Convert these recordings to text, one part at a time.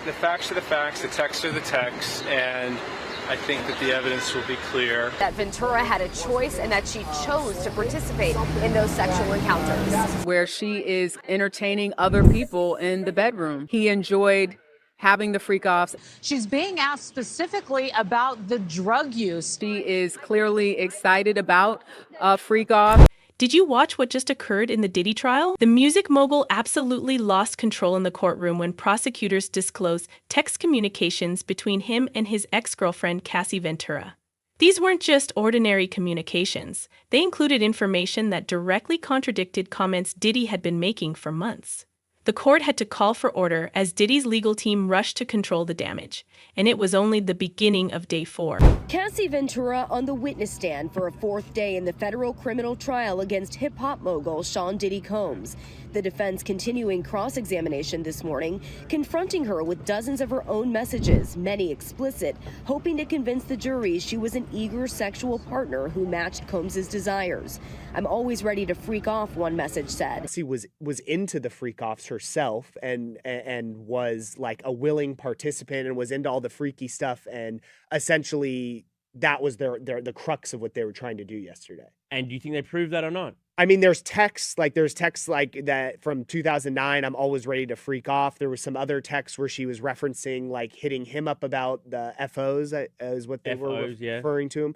The facts are the facts, the texts are the texts, and I think that the evidence will be clear. That Ventura had a choice and that she chose to participate in those sexual encounters. Where she is entertaining other people in the bedroom. He enjoyed having the freak-offs. She's being asked specifically about the drug use. She is clearly excited about a freak-off. Did you watch what just occurred in the Diddy trial? The music mogul absolutely lost control in the courtroom when prosecutors disclosed text communications between him and his ex-girlfriend, Cassie Ventura. These weren't just ordinary communications. They included information that directly contradicted comments Diddy had been making for months. The court had to call for order as Diddy's legal team rushed to control the damage, and it was only the beginning of day 4. Cassie Ventura on the witness stand for a 4th day in the federal criminal trial against hip-hop mogul Sean Diddy Combs. The defense continuing cross-examination this morning, confronting her with dozens of her own messages, many explicit, hoping to convince the jury she was an eager sexual partner who matched Combs's desires. "I'm always ready to freak off," one message said. She was into the freak-offs herself and was like a willing participant and was into all the freaky stuff, and essentially that was the crux of what they were trying to do yesterday. And do you think they proved that or not? I mean, there's texts like that from 2009. I'm always ready to freak off. There was some other texts where she was referencing like hitting him up about the FOs, is what they were referring to him.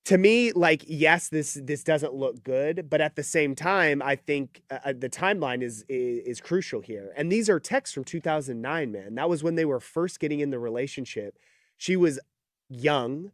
To me, like, yes, this doesn't look good, but at the same time, I think the timeline is crucial here. And these are texts from 2009, man. That was when they were first getting in the relationship. She was young.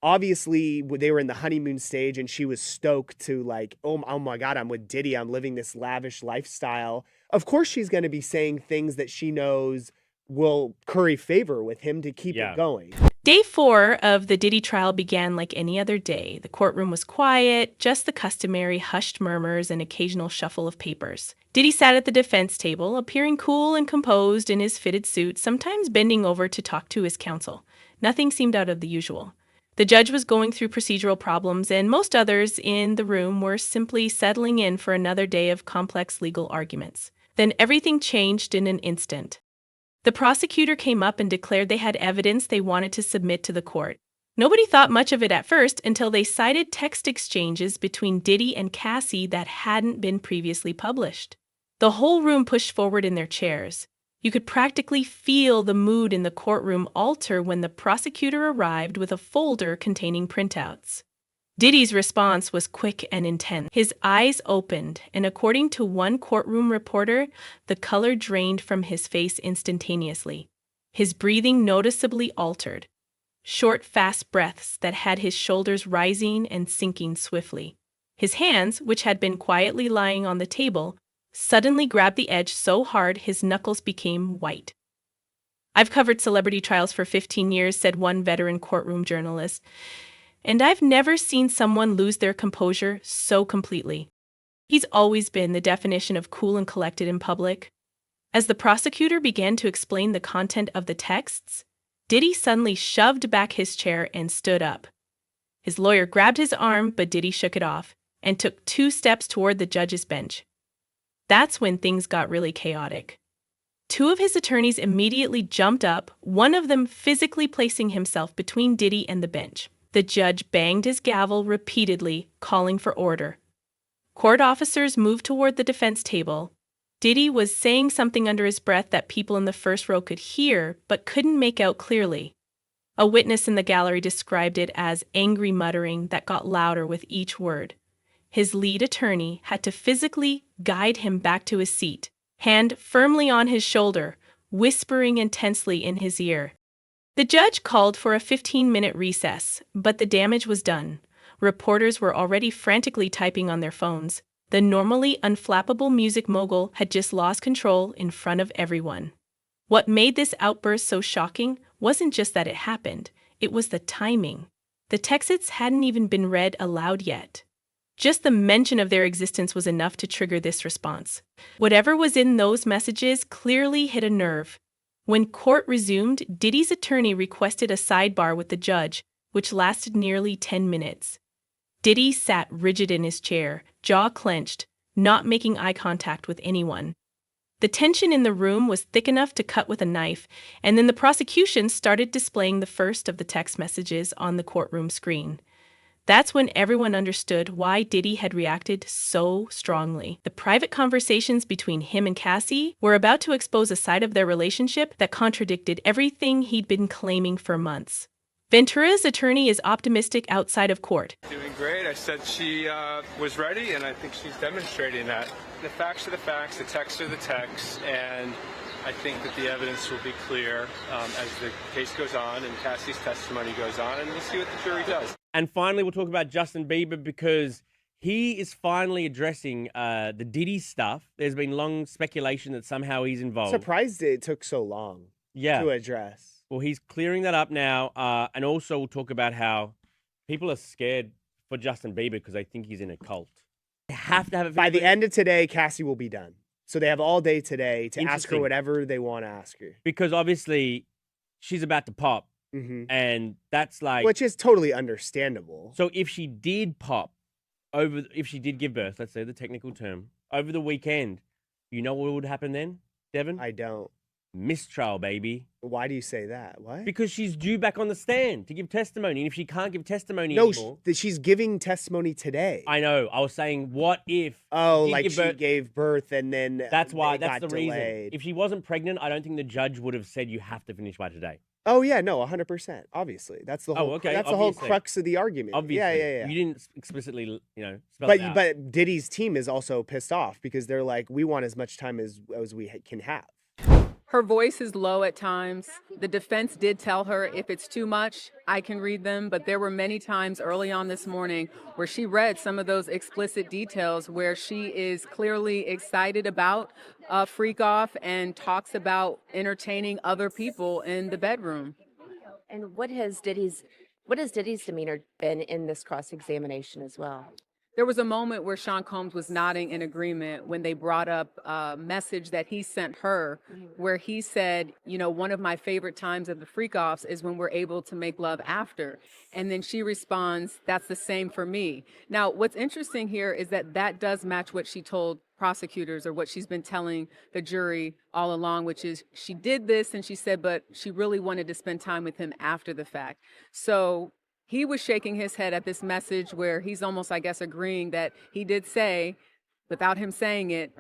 Obviously, they were in the honeymoon stage, and she was stoked to like, oh my God, I'm with Diddy. I'm living this lavish lifestyle. Of course, she's going to be saying things that she knows will curry favor with him to keep it going. Day 4 of the Diddy trial began like any other day. The courtroom was quiet, just the customary hushed murmurs and occasional shuffle of papers. Diddy sat at the defense table, appearing cool and composed in his fitted suit, sometimes bending over to talk to his counsel. Nothing seemed out of the usual. The judge was going through procedural problems, and most others in the room were simply settling in for another day of complex legal arguments. Then everything changed in an instant. The prosecutor came up and declared they had evidence they wanted to submit to the court. Nobody thought much of it at first until they cited text exchanges between Diddy and Cassie that hadn't been previously published. The whole room pushed forward in their chairs. You could practically feel the mood in the courtroom alter when the prosecutor arrived with a folder containing printouts. Diddy's response was quick and intense. His eyes opened, and according to one courtroom reporter, the color drained from his face instantaneously. His breathing noticeably altered. Short, fast breaths that had his shoulders rising and sinking swiftly. His hands, which had been quietly lying on the table, suddenly grabbed the edge so hard his knuckles became white. "I've covered celebrity trials for 15 years, said one veteran courtroom journalist, and I've never seen someone lose their composure so completely. He's always been the definition of cool and collected in public." As the prosecutor began to explain the content of the texts, Diddy suddenly shoved back his chair and stood up. His lawyer grabbed his arm, but Diddy shook it off and took 2 steps toward the judge's bench. That's when things got really chaotic. 2 of his attorneys immediately jumped up, one of them physically placing himself between Diddy and the bench. The judge banged his gavel repeatedly, calling for order. Court officers moved toward the defense table. Diddy was saying something under his breath that people in the first row could hear, but couldn't make out clearly. A witness in the gallery described it as angry muttering that got louder with each word. His lead attorney had to physically guide him back to his seat, hand firmly on his shoulder, whispering intensely in his ear. The judge called for a 15-minute recess, but the damage was done. Reporters were already frantically typing on their phones. The normally unflappable music mogul had just lost control in front of everyone. What made this outburst so shocking wasn't just that it happened, it was the timing. The texts hadn't even been read aloud yet. Just the mention of their existence was enough to trigger this response. Whatever was in those messages clearly hit a nerve. When court resumed, Diddy's attorney requested a sidebar with the judge, which lasted nearly 10 minutes. Diddy sat rigid in his chair, jaw clenched, not making eye contact with anyone. The tension in the room was thick enough to cut with a knife, and then the prosecution started displaying the first of the text messages on the courtroom screen. That's when everyone understood why Diddy had reacted so strongly. The private conversations between him and Cassie were about to expose a side of their relationship that contradicted everything he'd been claiming for months. Ventura's attorney is optimistic outside of court. Doing great. I said she was ready, and I think she's demonstrating that. The facts are the facts, the texts are the texts, and I think that the evidence will be clear as the case goes on and Cassie's testimony goes on, and we'll see what the jury does. And finally, we'll talk about Justin Bieber because he is finally addressing the Diddy stuff. There's been long speculation that somehow he's involved. Surprised it took so long to address. Well, he's clearing that up now. And also we'll talk about how people are scared for Justin Bieber because they think he's in a cult. They have to have it. By the end of today, Cassie will be done. So they have all day today to ask her whatever they want to ask her. Because obviously she's about to pop. Mm-hmm. And that's like... Which is totally understandable. So if she did pop, if she did give birth, let's say the technical term, over the weekend, you know what would happen then, Devin? I don't. Mistrial, baby. Why do you say that? What? Because she's due back on the stand to give testimony. And if she can't give testimony anymore... No, she's giving testimony today. I know. I was saying, what if... Oh, like she gave birth and then that's why. That's the delayed. reason. If she wasn't pregnant, I don't think the judge would have said you have to finish by today. Oh, yeah. No, 100%. Obviously. That's the whole, okay. That's the whole crux of the argument. Obviously. Yeah. You didn't explicitly, spell it out. But Diddy's team is also pissed off because they're like, we want as much time as we can have. Her voice is low at times. The defense did tell her if it's too much, I can read them. But there were many times early on this morning where she read some of those explicit details where she is clearly excited about a freak off and talks about entertaining other people in the bedroom. And what has Diddy's demeanor been in this cross-examination as well? There was a moment where Sean Combs was nodding in agreement when they brought up a message that he sent her where he said, one of my favorite times of the freak-offs is when we're able to make love after. And then she responds, that's the same for me. Now, what's interesting here is that does match what she told prosecutors or what she's been telling the jury all along, which is she did this and she said, but she really wanted to spend time with him after the fact. So he was shaking his head at this message where he's almost, I guess, agreeing that he did say, without him saying it,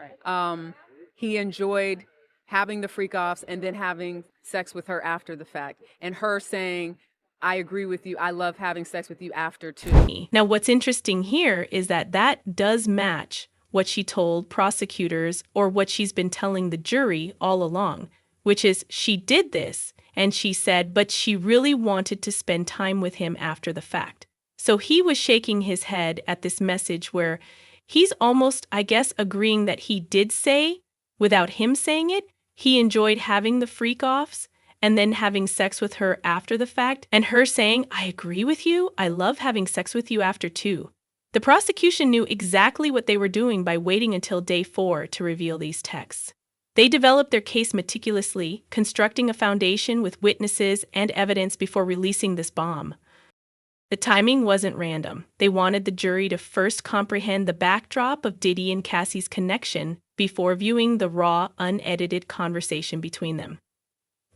he enjoyed having the freak-offs and then having sex with her after the fact. And her saying, I agree with you. I love having sex with you after, too. Now, what's interesting here is that does match what she told prosecutors or what she's been telling the jury all along, which is she did this. And she said, but she really wanted to spend time with him after the fact. So he was shaking his head at this message where he's almost, I guess, agreeing that he did say, without him saying it, he enjoyed having the freak-offs and then having sex with her after the fact, and her saying, I agree with you, I love having sex with you after too. The prosecution knew exactly what they were doing by waiting until day 4 to reveal these texts. They developed their case meticulously, constructing a foundation with witnesses and evidence before releasing this bomb. The timing wasn't random. They wanted the jury to first comprehend the backdrop of Diddy and Cassie's connection before viewing the raw, unedited conversation between them.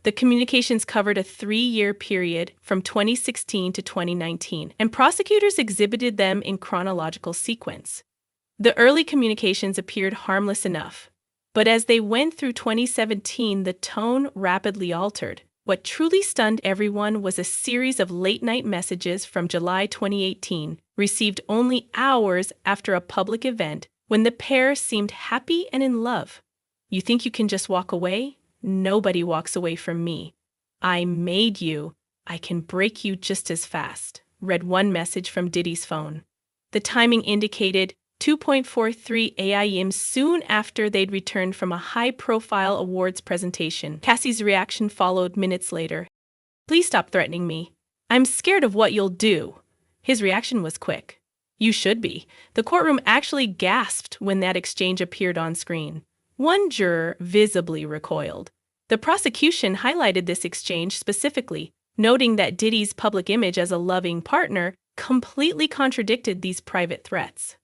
The communications covered a 3-year period from 2016 to 2019, and prosecutors exhibited them in chronological sequence. The early communications appeared harmless enough. But as they went through 2017, the tone rapidly altered. What truly stunned everyone was a series of late-night messages from July 2018, received only hours after a public event when the pair seemed happy and in love. You think you can just walk away? Nobody walks away from me. I made you. I can break you just as fast, read one message from Diddy's phone. The timing indicated 2.43 a.m. soon after they'd returned from a high-profile awards presentation. Cassie's reaction followed minutes later. Please stop threatening me. I'm scared of what you'll do. His reaction was quick. You should be. The courtroom actually gasped when that exchange appeared on screen. One juror visibly recoiled. The prosecution highlighted this exchange specifically, noting that Diddy's public image as a loving partner completely contradicted these private threats.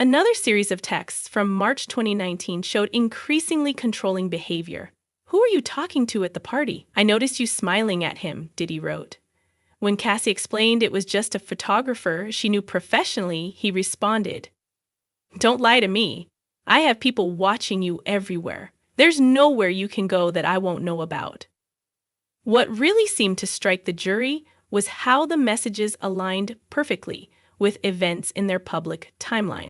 Another series of texts from March 2019 showed increasingly controlling behavior. "Who are you talking to at the party? I noticed you smiling at him," Diddy wrote. When Cassie explained it was just a photographer she knew professionally, he responded, "Don't lie to me. I have people watching you everywhere. There's nowhere you can go that I won't know about." What really seemed to strike the jury was how the messages aligned perfectly with events in their public timeline.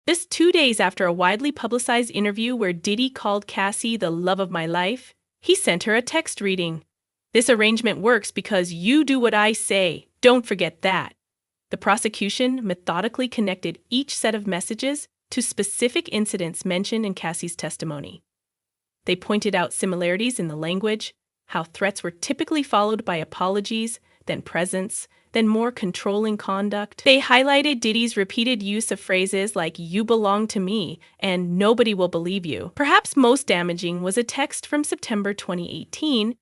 This 2 days after a widely publicized interview where Diddy called Cassie the love of my life, he sent her a text reading. "This arrangement works because you do what I say. Don't forget that." The prosecution methodically connected each set of messages to specific incidents mentioned in Cassie's testimony. They pointed out similarities in the language, how threats were typically followed by apologies, then presents, then more controlling conduct. They highlighted Diddy's repeated use of phrases like "you belong to me" and "nobody will believe you." Perhaps most damaging was a text from September 2018